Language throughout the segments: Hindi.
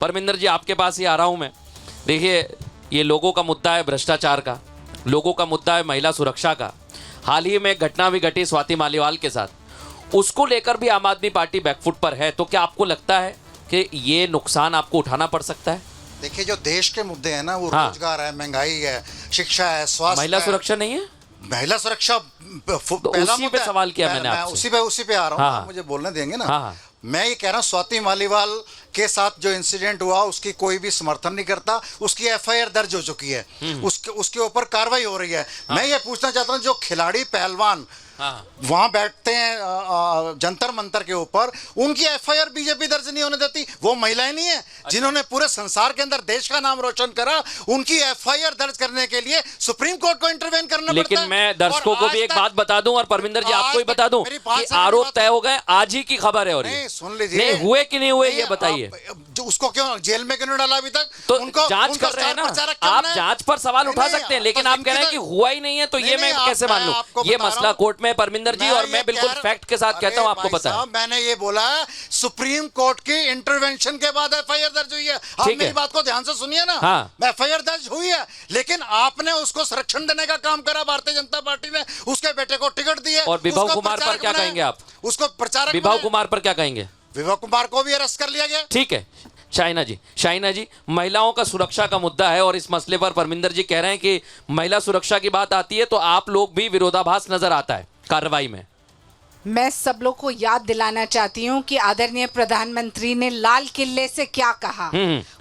परमिंदर जी आपके पास ही आ रहा हूं मैं। देखिए, ये लोगों का मुद्दा है भ्रष्टाचार का, लोगों का मुद्दा है महिला सुरक्षा का। हाल ही में घटना भी घटी स्वाति मालीवाल के साथ, उसको लेकर भी आम आदमी पार्टी बैकफुट पर है। तो क्या आपको लगता है कि ये नुकसान आपको उठाना पड़ सकता है? देखिए, जो देश के मुद्दे हैं ना, वो हाँ। रोजगार है, महंगाई है, शिक्षा है, स्वास्थ्य, महिला सुरक्षा नहीं है। महिला सुरक्षा पहला उसी पे मुद्दा है। सवाल किया मैंने मैं आपसे। उसी पे आ रहा हूँ। हाँ, आप मुझे बोलने देंगे ना। हाँ, हाँ। मैं ये कह रहा हूँ, स्वाति मालीवाल के साथ जो इंसिडेंट हुआ उसकी कोई भी समर्थन नहीं करता। उसकी एफआईआर दर्ज हो चुकी है, उसके ऊपर कार्रवाई हो रही है। मैं ये पूछना चाहता हूँ, जो खिलाड़ी पहलवान वहां बैठते हैं जंतर मंतर के ऊपर, उनकी एफआईआर बीजेपी दर्ज नहीं होने देती। वो महिलाएं नहीं है जिन्होंने पूरे संसार के अंदर देश का नाम रोशन करा, उनकी एफआईआर दर्ज करने के लिए सुप्रीम कोर्ट को इंटरवेन करना पड़ता है। लेकिन मैं दर्शकों को भी एक बात बता दूं और परमिंदर जी आपको भी बता दूं कि आरोप तय हो गए, आज ही की खबर है। और नहीं, सुन लीजिए, नहीं हुए कि नहीं हुए ये बताइए। जो उसको क्यों जेल में क्यों डाला अभी तक? तो उनको जांच कर रहे हैं ना आप, जांच पर सवाल उठा सकते हैं, लेकिन आप कह रहे हैं कि हुआ ही नहीं है, तो ये मैं कैसे मान लूं? ये मसला कोर्ट में परमिंदर जी, और मैं बिल्कुल फैक्ट के साथ कहता हूं, आपको पता है। मैंने ये बोला है, सुप्रीम कोर्ट की इंटरवेंशन के बाद एफआईआर दर्ज हुई है। आप मेरी बात को ध्यान से सुनिए ना। हाँ। एफआईआर दर्ज हुई है, लेकिन आपने उसको संरक्षण देने का काम करा। भारतीय जनता पार्टी ने उसके बेटे को टिकट दिए। और विभव कुमार पर क्या कहेंगे आप? उसको प्रचारक, विभव कुमार पर क्या कहेंगे? विभव कुमार को भी अरेस्ट कर लिया गया। ठीक है, शाइना जी, महिलाओं का सुरक्षा का मुद्दा है और इस मसले पर परमिंदर जी कह रहे हैं कि महिला सुरक्षा की बात आती है तो आप लोग भी विरोधाभास नजर आता है कार्रवाई में। मैं सब लोग को याद दिलाना चाहती हूँ कि आदरणीय प्रधानमंत्री ने लाल किले से क्या कहा।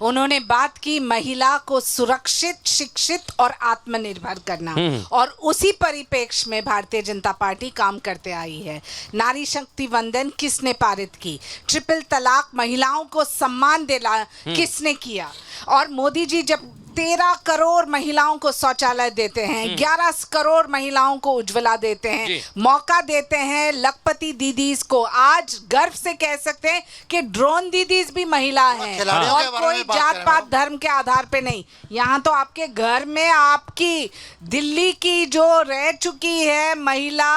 उन्होंने बात की महिला को सुरक्षित, शिक्षित और आत्मनिर्भर करना, और उसी परिप्रेक्ष्य में भारतीय जनता पार्टी काम करते आई है। नारी शक्ति वंदन किसने पारित की? ट्रिपल तलाक महिलाओं को सम्मान दिला किसने किया? और मोदी जी जब 13 करोड़ महिलाओं को शौचालय देते हैं, 11 करोड़ महिलाओं को उज्ज्वला देते हैं, मौका देते हैं लखपति दीदीज को। आज गर्व से कह सकते हैं कि ड्रोन दीदीज भी महिला हैं, और कोई जात पात धर्म के आधार पे नहीं। यहाँ तो आपके घर में आपकी दिल्ली की जो रह चुकी है महिला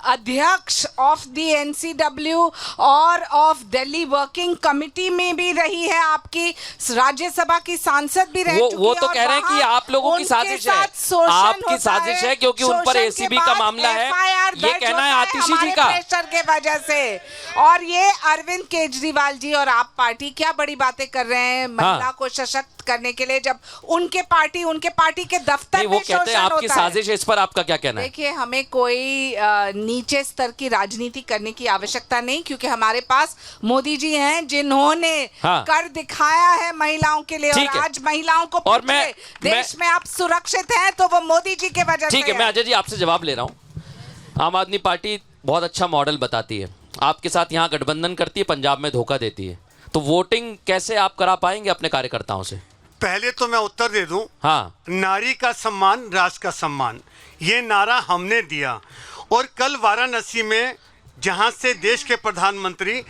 अध्यक्ष ऑफ द एनसीडब्ल्यू और ऑफ दिल्ली वर्किंग कमिटी में भी रही है, आपकी राज्यसभा की सांसद भी रह चुकी है। तो कह रहे हैं कि आप लोगों की साजिश है, आपकी साजिश है, क्योंकि उन पर एसीबी का मामला है, ये कहना है आतिशी जी का प्रेशर के वजह से। और ये अरविंद केजरीवाल जी और आप पार्टी क्या बड़ी बातें कर रहे हैं महिला को सशक्त करने के लिए, जब उनके पार्टी के दफ्तर में शोषण होता है। आपकी साजिश है, इस पर आपका क्या कहना है? देखिए, हमें कोई नीचे स्तर की राजनीति करने की आवश्यकता नहीं, क्योंकि हमारे पास मोदी जी हैं जिन्होंने कर दिखाया है महिलाओं के लिए। और आज महिलाओं को और देश में आप सुरक्षित हैं तो वो मोदी जी के वजह से। ठीक है, मैं अजय जी आपसे जवाब ले रहा हूं। आम आदमी पार्टी बहुत अच्छा मॉडल बताती है, आपके साथ यहाँ गठबंधन करती है, पंजाब में धोखा देती है, तो वोटिंग कैसे आप करा पाएंगे अपने कार्यकर्ताओं से? पहले तो मैं उत्तर दे दूं। हाँ, नारी का सम्मान, राष्ट्र का सम्मान, ये नारा हमने दिया। और कल वाराणसी में जहां से देश के प्रधानमंत्री,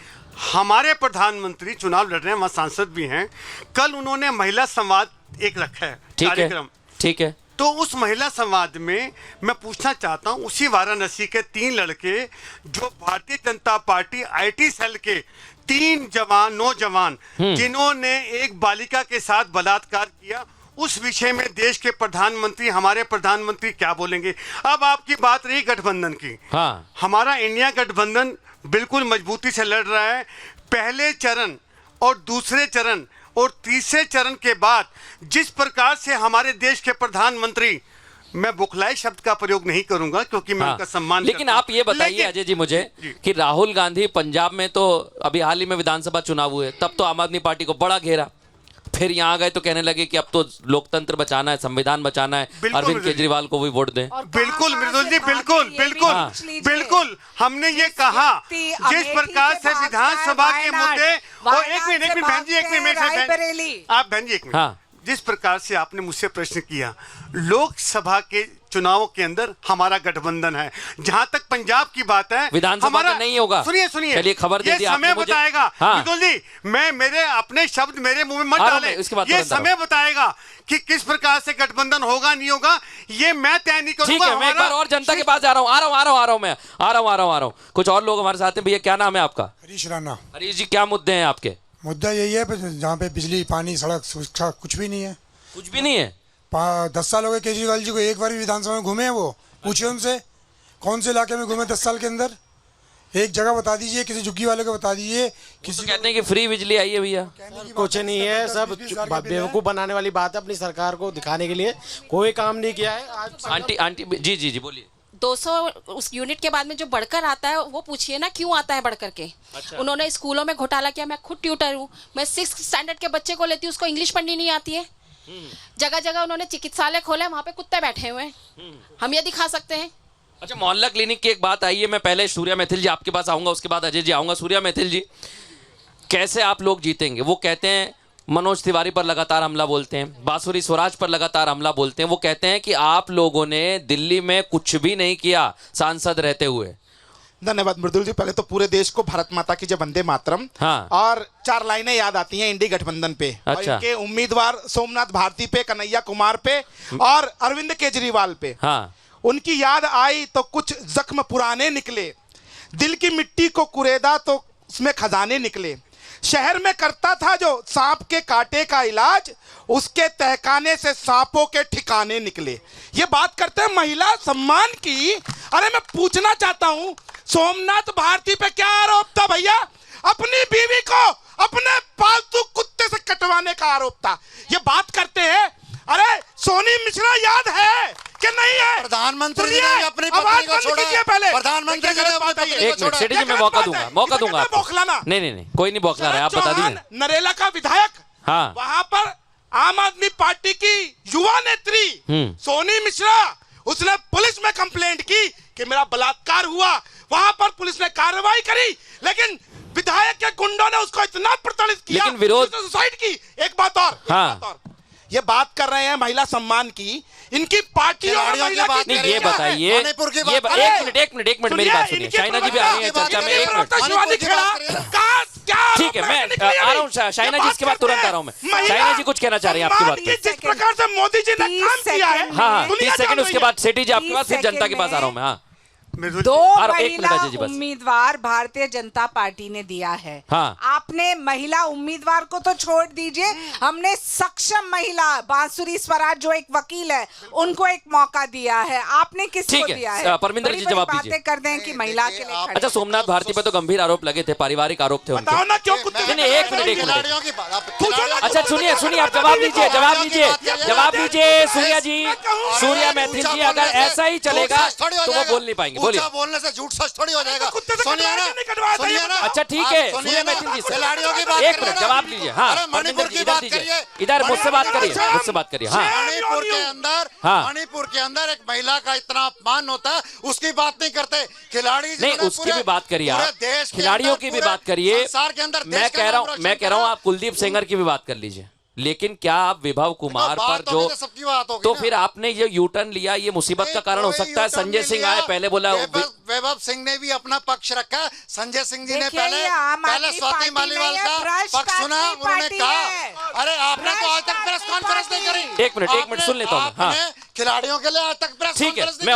हमारे प्रधानमंत्री चुनाव लड़ रहे हैं, वहां सांसद भी हैं, कल उन्होंने महिला संवाद एक रखा है कार्यक्रम। ठीक है। तो उस महिला संवाद में मैं पूछना चाहता हूं, उसी वाराणसी के 3 लड़के जो Bharatiya Janata party IT cell के 3 नौजवान जिन्होंने एक बालिका के साथ बलात्कार किया, उस विषय में देश के प्रधानमंत्री, हमारे प्रधानमंत्री क्या बोलेंगे? अब आपकी बात रही गठबंधन की। हाँ। हमारा इंडिया गठबंधन बिल्कुल मजबूती से लड़ रहा है। पहले चरण और दूसरे चरण और तीसरे चरण के बाद जिस प्रकार से हमारे देश के प्रधानमंत्री, मैं बुखलाई शब्द का प्रयोग नहीं करूंगा क्योंकि मैं उनका सम्मान लेकिन आप ये बताइए अजय जी मुझे कि राहुल गांधी पंजाब में तो अभी हाल ही में विधानसभा चुनाव हुए, तब तो आम आदमी पार्टी को बड़ा घेरा, फिर यहाँ गए तो कहने लगे कि अब तो लोकतंत्र बचाना है, संविधान बचाना है, अरविंद केजरीवाल को भी वोट दें। बिल्कुल मृदुल जी, बिल्कुल हमने ये कहा, जिस प्रकार से विधानसभा के मुद्दे, और एक मिनट बहन जी, एक मिनट आप बहन जी एक मिनट, जिस प्रकार से आपने मुझसे प्रश्न किया, लोकसभा के चुनावों के अंदर हमारा गठबंधन है। जहां तक पंजाब की बात है, विधानसभा तो नहीं होगा। सुनिए चलिए, खबर दे दी समय बताएगा। विदुल जी, मैं मेरे अपने शब्द मेरे मुंह में मत डालें, ये समय बताएगा कि किस प्रकार से गठबंधन होगा नहीं होगा, ये मैं तय नहीं करूंगा। ठीक है, मैं एक बार और जनता के पास जा रहा हूँ। कुछ और लोग हमारे साथ हैं। भैया क्या नाम है आपका? हरीश राणा। हरीश जी, क्या मुद्दे हैं आपके? मुद्दा यही है जहाँ पे बिजली पानी सड़क शिक्षा कुछ भी नहीं है। कुछ भी नहीं है। 10 साल हो गए केजरीवाल जी को, एक बार भी विधानसभा में घूमे हैं वो? पूछिए उनसे कौन से इलाके में घूमे 10 साल के अंदर। एक जगह बता दीजिए, किसी झुग्गी वाले को बता दीजिए। किसी तो कहते हैं कि फ्री बिजली आई है भैया। कुछ नहीं है, सब बेवकूफ बनाने वाली बात है अपनी सरकार को दिखाने के लिए। कोई काम नहीं किया है आज। आंटी जी जी जी बोलिए। 200 उस यूनिट के बाद में जो बढ़कर आता है वो पूछिए ना क्यों आता है बढ़कर के। अच्छा। उन्होंने स्कूलों में घोटाला किया। मैं खुद ट्यूटर हूँ, मैं 6th स्टैंडर्ड के बच्चे को लेती हूँ, उसको इंग्लिश पढ़नी नहीं आती है। जगह जगह उन्होंने चिकित्सालय खोले, वहाँ पे कुत्ते बैठे हुए हैं। हम ये दिखा सकते हैं। अच्छा, मोहल्ला क्लिनिक की एक बात आई है। मैं पहले सूर्या मैथिल जी आपके पास आऊंगा, उसके बाद अजय जी आऊंगा। सूर्या मैथिल जी, कैसे आप लोग जीतेंगे? वो कहते हैं मनोज तिवारी पर लगातार हमला बोलते हैं, बांसुरी स्वराज पर लगातार हमला बोलते हैं। वो कहते हैं कि आप लोगों ने दिल्ली में कुछ भी नहीं किया सांसद रहते हुए। धन्यवाद मृदुल जी। पहले तो पूरे देश को भारत माता की जय वंदे मातरम। हाँ। और 4 लाइनें याद आती हैं इंडी गठबंधन पे। और अच्छा। इनके उम्मीदवार सोमनाथ भारती पे, कन्हैया कुमार पे और अरविंद केजरीवाल पे। हाँ। उनकी याद आई तो कुछ जख्म पुराने निकले, दिल की मिट्टी को कुरेदा तो उसमें खजाने निकले। शहर में करता था जो सांप के कांटे का इलाज, उसके तहखाने से सांपों के ठिकाने निकले। ये बात करते हैं महिला सम्मान की। अरे मैं पूछना चाहता हूं, सोमनाथ भारती पे क्या आरोप था भैया? अपनी बीवी को अपने पालतू कुत्ते से कटवाने का आरोप था। ये बात करते हैं। अरे सोनी मिश्रा याद है कि नहीं है? प्रधानमंत्री जी ने अपनी पत्नी को छोड़ा है। पहले प्रधानमंत्री जी ने अपनी पत्नी एक को मिनट छोड़ा। सेठी जी, मैं मौका दूंगा आपको। बौखलाना। नहीं कोई नहीं बौखला रहा है, आप बता दीजिए। नरेला का विधायक। हाँ। वहां पर आम आदमी पार्टी की युवा नेत्री सोनी मिश्रा, उसने पुलिस में कंप्लेंट की कि मेरा बलात्कार हुआ। वहां पर पुलिस ने कार्रवाई करी, लेकिन विधायक के गुंडों ने उसको इतना प्रताड़ित किया, लेकिन विरोध सुसाइड की। एक बात और, ये बात कर रहे हैं महिला सम्मान की। इनकी पार्टी और महिला की नहीं, ये बताइए। मणिपुर की ये बात एक मिनट मेरी बात सुनिए। शाइना जी भी आ रही है चर्चा में। एक मिनट ठीक है, मैं आ रहा हूँ शाइना जी, इसके बाद तुरंत आ रहा हूँ मैं। शाइना जी कुछ कहना चाह रही हैं आपकी बात पे। जिस प्रकार से मोदी जी ने काम किया है। हाँ 30 सेकंड, उसके बाद सेठी जी आपके पास, फिर जनता के पास आ रहा हूँ मैं। हाँ 2 और एक मिनट महिला अजय जी बस। उम्मीदवार भारतीय जनता पार्टी ने दिया है। हाँ। आपने महिला उम्मीदवार को तो छोड़ दीजिए, हमने सक्षम महिला बांसुरी स्वराज जो एक वकील है उनको एक मौका दिया है। आपने किसको ठीक है, दिया है? परमिंदर जी जवाब दीजिए। बातें कर दें कि महिला के लिए खड़े अच्छा, सोमनाथ भारती पे तो गंभीर आरोप लगे थे, पारिवारिक आरोप थे उनके। बताओ ना क्यों कुत्ते नहीं, एक मिनट खिलाड़ियों की बात। अच्छा सुनिए आप जवाब लीजिए सूर्या जी, सूर्या मैथिल जी। अगर ऐसा ही चलेगा तो वो बोल नहीं पाएंगे। बोलिए। बोलने से झूठ सच थोड़ी हो जाएगा। सुनिए ना। अच्छा ठीक है, सूर्या मैथिल जी खिलाड़ियों की बात एक मिनट जवाब लीजिए। हाँ मणिपुर की बात करिए। इधर मुझसे बात करिए। हाँ मणिपुर के अंदर एक महिला का इतना अपमान होता है, उसकी बात नहीं करते। खिलाड़ी नहीं, उसकी भी बात करिए आप, खिलाड़ियों की भी बात करिए। संसार के अंदर मैं कह रहा हूँ आप कुलदीप सेंगर की भी बात कर लीजिए। लेकिन क्या आप विभव कुमार पर जो तो फिर आपने ये यू टर्न लिया, ये मुसीबत का कारण हो सकता है। संजय सिंह आए, पहले बोला वैभव सिंह ने भी अपना पक्ष रखा। संजय सिंह जी ने आम पहले आदमी स्वाति पार्टी मालीवाल नहीं है, का भ्रष्ट पक्ष सुना। आदमी उन्होंने पार्टी कहा, है। अरे आपने तो आज तक प्रेस कॉन्फ्रेंस नहीं करी। एक मिनट सुन लेता हूँ। हाँ खिलाड़ियों के लिए आज तक प्रेस ठीक है, कॉन्फ्रेंस मैं